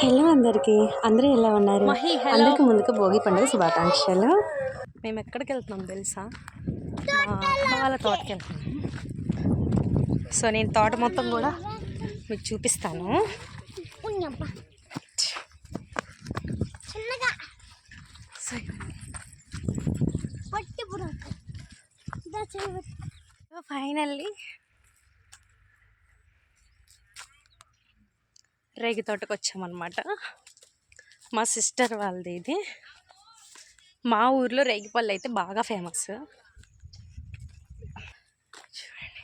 Hello అందరికీ, అందరూ ఎలా ఉన్నారు? అందరికీ ముందుగా భోగి పండుగ శుభాకాంక్షలు. మేము ఎక్కడికి వెళ్తున్నాం తెలుసా? మా అమ్మ వాళ్ళ తోటకి వెళ్తున్నాం. సో నేను తోట మొత్తం కూడా మీకు చూపిస్తాను. ఫైనల్లీ రేగి తోటకు వచ్చామన్నమాట. మా సిస్టర్ వాళ్ళది ఇది. మా ఊర్లో రేగిపళ్ళు అయితే బాగా ఫేమస్. చూడండి,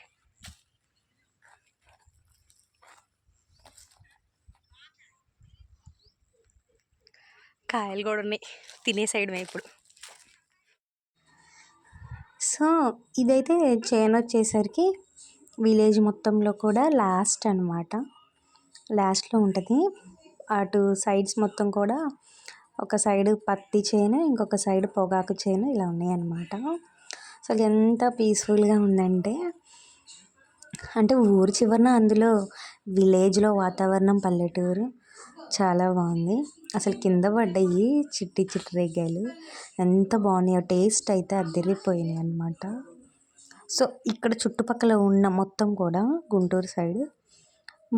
కాయలు కూడా ఉన్నాయి, తినే సైడ్ ఇప్పుడు. సో ఇదైతే చేను వచ్చేసరికి విలేజ్ మొత్తంలో కూడా లాస్ట్ అనమాట. లాస్ట్లో ఉంటుంది. అటు సైడ్స్ మొత్తం కూడా ఒక సైడ్ పత్తి చేను, ఇంకొక సైడ్ పొగాకు చేను ఇలా ఉన్నాయి అన్నమాట. అసలు ఎంత పీస్ఫుల్గా ఉందంటే, అంటే ఊరు చివరన అందులో విలేజ్లో వాతావరణం పల్లెటూరు చాలా బాగుంది. అసలు కింద పడ్డాయి చిట్టి చిట్టి రేగాయలు, ఎంత బాగున్నాయో. టేస్ట్ అయితే అదిరిపోయినాయి అన్నమాట. సో ఇక్కడ చుట్టుపక్కల ఉన్న మొత్తం కూడా గుంటూరు సైడ్,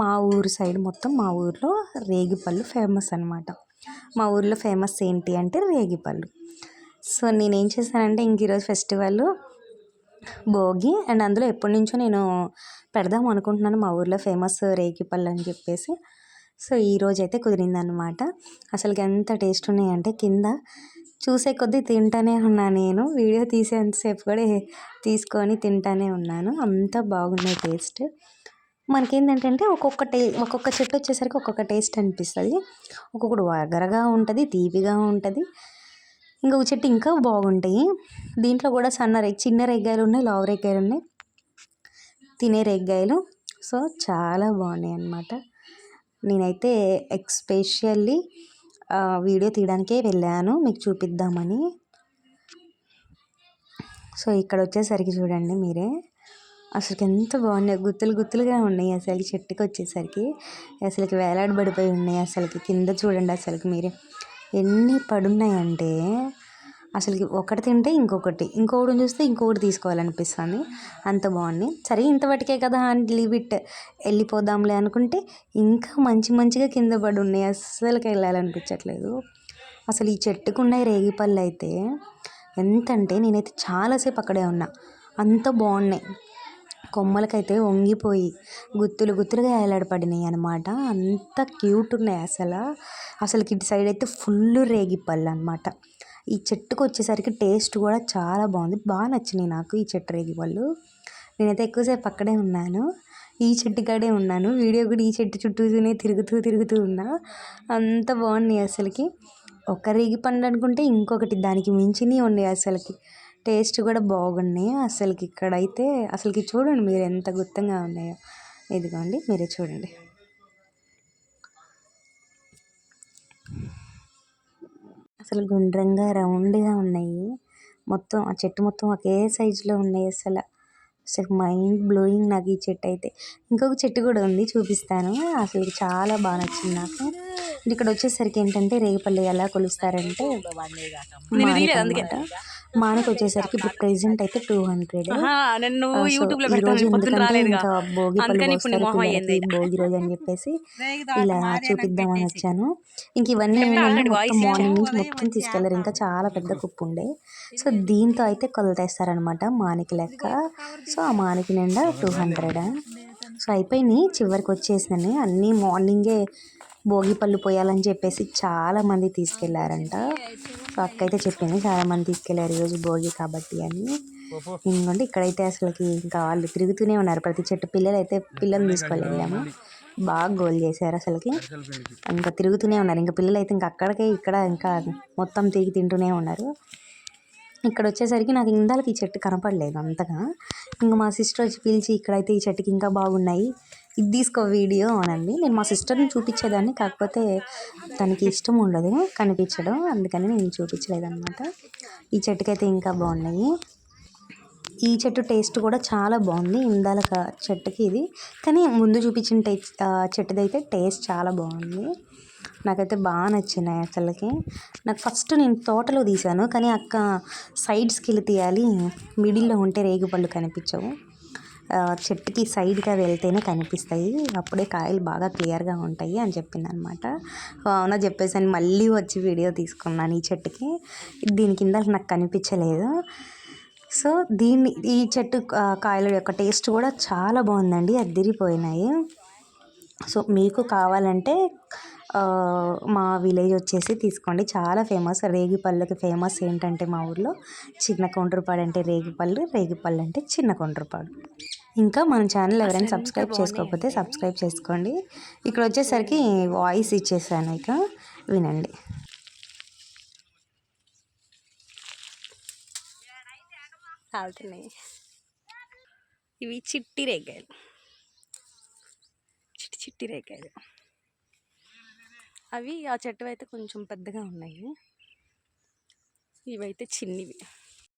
మా ఊరు సైడ్ మొత్తం, మా ఊర్లో రేగిపళ్ళు ఫేమస్ అనమాట. మా ఊర్లో ఫేమస్ ఏంటి అంటే రేగిపళ్ళు. సో నేనేం చేశానంటే, ఇంక ఈరోజు ఫెస్టివల్ భోగి, అండ్ అందులో ఎప్పటి నుంచో నేను పెడదాం అనుకుంటున్నాను మా ఊర్లో ఫేమస్ రేగిపళ్ళు అని చెప్పేసి. సో ఈరోజు అయితే కుదిరిందనమాట. అసలుకి ఎంత టేస్ట్ ఉన్నాయంటే, కింద చూసే కొద్దీ తింటానే ఉన్నాను. నేను వీడియో తీసేంతసేపు కూడా తీసుకొని తింటానే ఉన్నాను. అంత బాగున్నాయి టేస్ట్. మనకేంటంటే ఒక్కొక్క చెట్టు వచ్చేసరికి ఒక్కొక్క టేస్ట్ అనిపిస్తుంది. ఒక్కొక్కటి వగరగా ఉంటుంది, తీపిగా ఉంటుంది. ఇంకొక చెట్టు ఇంకా బాగుంటాయి. దీంట్లో కూడా చిన్న రేగ్గాయలు ఉన్నాయి, లావు రేగ్గాయలు ఉన్నాయి, తినే రేగ్గాయలు. సో చాలా బాగున్నాయి అన్నమాట. నేనైతే ఎక్స్పెషల్లీ వీడియో తీయడానికే వెళ్ళాను, మీకు చూపిద్దామని. సో ఇక్కడ వచ్చేసరికి చూడండి మీరే, అసలుకి ఎంత బాగున్నాయి. గుత్తులు గుత్తులుగా ఉన్నాయి అసలు చెట్టుకి వచ్చేసరికి. అసలుకి వేలాడబడిపోయి ఉన్నాయి. అసలుకి కింద చూడండి, అసలుకి మీరే ఎన్ని పడున్నాయంటే, అసలుకి ఒకటి తింటే ఇంకొకటి చూస్తే ఇంకొకటి తీసుకోవాలనిపిస్తుంది, అంత బాగుంది. సరే ఇంతవరకే కదా అని లీవ్ ఇట్, వెళ్ళిపోదాంలే అనుకుంటే ఇంకా మంచిగా కింద పడి ఉన్నాయి. అస్సలకి వెళ్ళాలనిపించట్లేదు. అసలు ఈ చెట్టుకు ఉన్నాయి రేగిపళ్ళు అయితే ఎంతంటే, నేనైతే చాలాసేపు అక్కడే ఉన్నా, అంత బాగున్నాయి. కొమ్మలకైతే వంగిపోయి గుత్తులుగా ఏలాడపడినాయి అనమాట. అంత క్యూట్ ఉన్నాయి అసలుకి ఇటు సైడ్ అయితే ఫుల్ రేగిపళ్ళు అనమాట. ఈ చెట్టుకు వచ్చేసరికి టేస్ట్ కూడా చాలా బాగుంది, బాగా నచ్చినాయి నాకు ఈ చెట్టు రేగిపళ్ళు. నేనైతే ఎక్కువసేపు అక్కడే ఉన్నాను, ఈ చెట్టు కాడే ఉన్నాను. వీడియో కూడా ఈ చెట్టు చుట్టూనే తిరుగుతూ ఉన్నా. అంత బాగున్నాయి అసలుకి. ఒక రేగిపండు అనుకుంటే ఇంకొకటి దానికి మించినవి ఉన్నాయి అసలుకి. టేస్ట్ కూడా బాగున్నాయి అసలుకి. ఇక్కడైతే అసలుకి చూడండి మీరు ఎంత గుత్తంగా ఉన్నాయో. ఇదిగోండి మీరే చూడండి. అసలు గుండ్రంగా రౌండ్గా ఉన్నాయి మొత్తం. ఆ చెట్టు మొత్తం ఒకే సైజులో ఉన్నాయి. అసలు మైండ్ బ్లోయింగ్ నాకు ఈ చెట్టు అయితే. ఇంకొక చెట్టు కూడా ఉంది, చూపిస్తాను. అసలు చాలా బాగా నచ్చింది నాకు. ఇక్కడ వచ్చేసరికి ఏంటంటే, రేగిపళ్ళు ఎలా కొలుస్తారంటే, అనమాట. మానకు వచ్చేసరికి ఇప్పుడు ప్రెసెంట్ అయితే 200. ఈ రోజు ఎందుకంటే ఇంకా భోగి పళ్ళు పోస్తారు పిల్లలకి, భోగి రోజు అని చెప్పేసి ఇలా చూపిద్దామని వచ్చాను. ఇంక ఇవన్నీ ఏంటంటే మొత్తం మార్నింగ్ నుంచి మొత్తం తీసుకెళ్లారు, ఇంకా చాలా పెద్ద కుప్పు ఉండే. సో దీంతో అయితే కొలతేస్తారనమాట మానికి లెక్క. సో ఆ మానికి నిండా 200. సో అయిపోయినాయి, చివరికి వచ్చేసినాయి అన్నీ. మార్నింగే భోగి పళ్ళు పోయాలని చెప్పేసి చాలామంది తీసుకెళ్లారంట. సో అక్క అయితే చెప్పింది, చాలామంది తీసుకెళ్లారు ఈరోజు భోగి కాబట్టి అని. ఇంకోండి ఇక్కడైతే అసలుకి ఇంకా వాళ్ళు తిరుగుతూనే ఉన్నారు ప్రతి చెట్టు. పిల్లలు తీసుకెళ్ళాము, బాగా గోల్ చేశారు అసలుకి. ఇంకా తిరుగుతూనే ఉన్నారు. ఇంకా పిల్లలు అయితే ఇంకా ఇక్కడ ఇంకా మొత్తం తిరిగి తింటూనే ఉన్నారు. ఇక్కడ వచ్చేసరికి నాకు ఇందాలకి ఈ చెట్టు కనపడలేదు అంతగా. ఇంకా మా సిస్టర్ వచ్చి పిలిచి, ఇక్కడైతే ఈ చెట్టుకి ఇంకా బాగున్నాయి, ఇది తీసుకో వీడియో అనండి. నేను మా సిస్టర్ని చూపించేదాన్ని, కాకపోతే తనకి ఇష్టం ఉండదు కనిపించడం, అందుకని నేను చూపించలేదు అనమాట. ఈ చెట్టుకైతే ఇంకా బాగున్నాయి. ఈ చెట్టు టేస్ట్ కూడా చాలా బాగుంది ఇందాల చెట్టుకి ఇది, కానీ ముందు చూపించిన చెట్టుదైతే టేస్ట్ చాలా బాగుంది. నాకైతే బాగా నచ్చినాయి అసలుకి. నాకు ఫస్ట్ నేను తోటలో తీశాను, కానీ అక్క సైడ్స్కి వెళ్ళి తీయాలి, మిడిల్లో ఉంటే రేగుపళ్ళు కనిపించవు, చెట్టుకి సైడ్గా వెళ్తేనే కనిపిస్తాయి, అప్పుడే కాయలు బాగా క్లియర్గా ఉంటాయి అని చెప్పింది అనమాట. అవునా చెప్పేసాను, మళ్ళీ వచ్చి వీడియో తీసుకున్నాను ఈ చెట్టుకి. దీని కింద నాకు కనిపించలేదు. సో ఈ చెట్టు కాయల యొక్క టేస్ట్ కూడా చాలా బాగుందండి, అద్దిరిపోయినాయి. సో మీకు కావాలంటే మా విలేజ్ వచ్చేసి తీసుకోండి, చాలా ఫేమస్. రేగిపళ్ళకి ఫేమస్ ఏంటంటే మా ఊర్లో చిన్న కొండ్రపాడు అంటే రేగిపళ్ళు, రేగిపళ్ళు అంటే చిన్న కొండ్రపాడు. ఇంకా మన ఛానల్ ఎవరైనా సబ్స్క్రైబ్ చేసుకోకపోతే సబ్స్క్రైబ్ చేసుకోండి. ఇక్కడ వచ్చేసరికి వాయిస్ ఇచ్చేసాను, ఇక వినండి. కాలుతున్నాయి. ఇవి చిట్టి రేగాయలు, చిట్టి చిట్టి రేగాయలు. అవి ఆ చెట్టు అయితే కొంచెం పెద్దగా ఉన్నాయి, ఇవైతే చిన్నవి.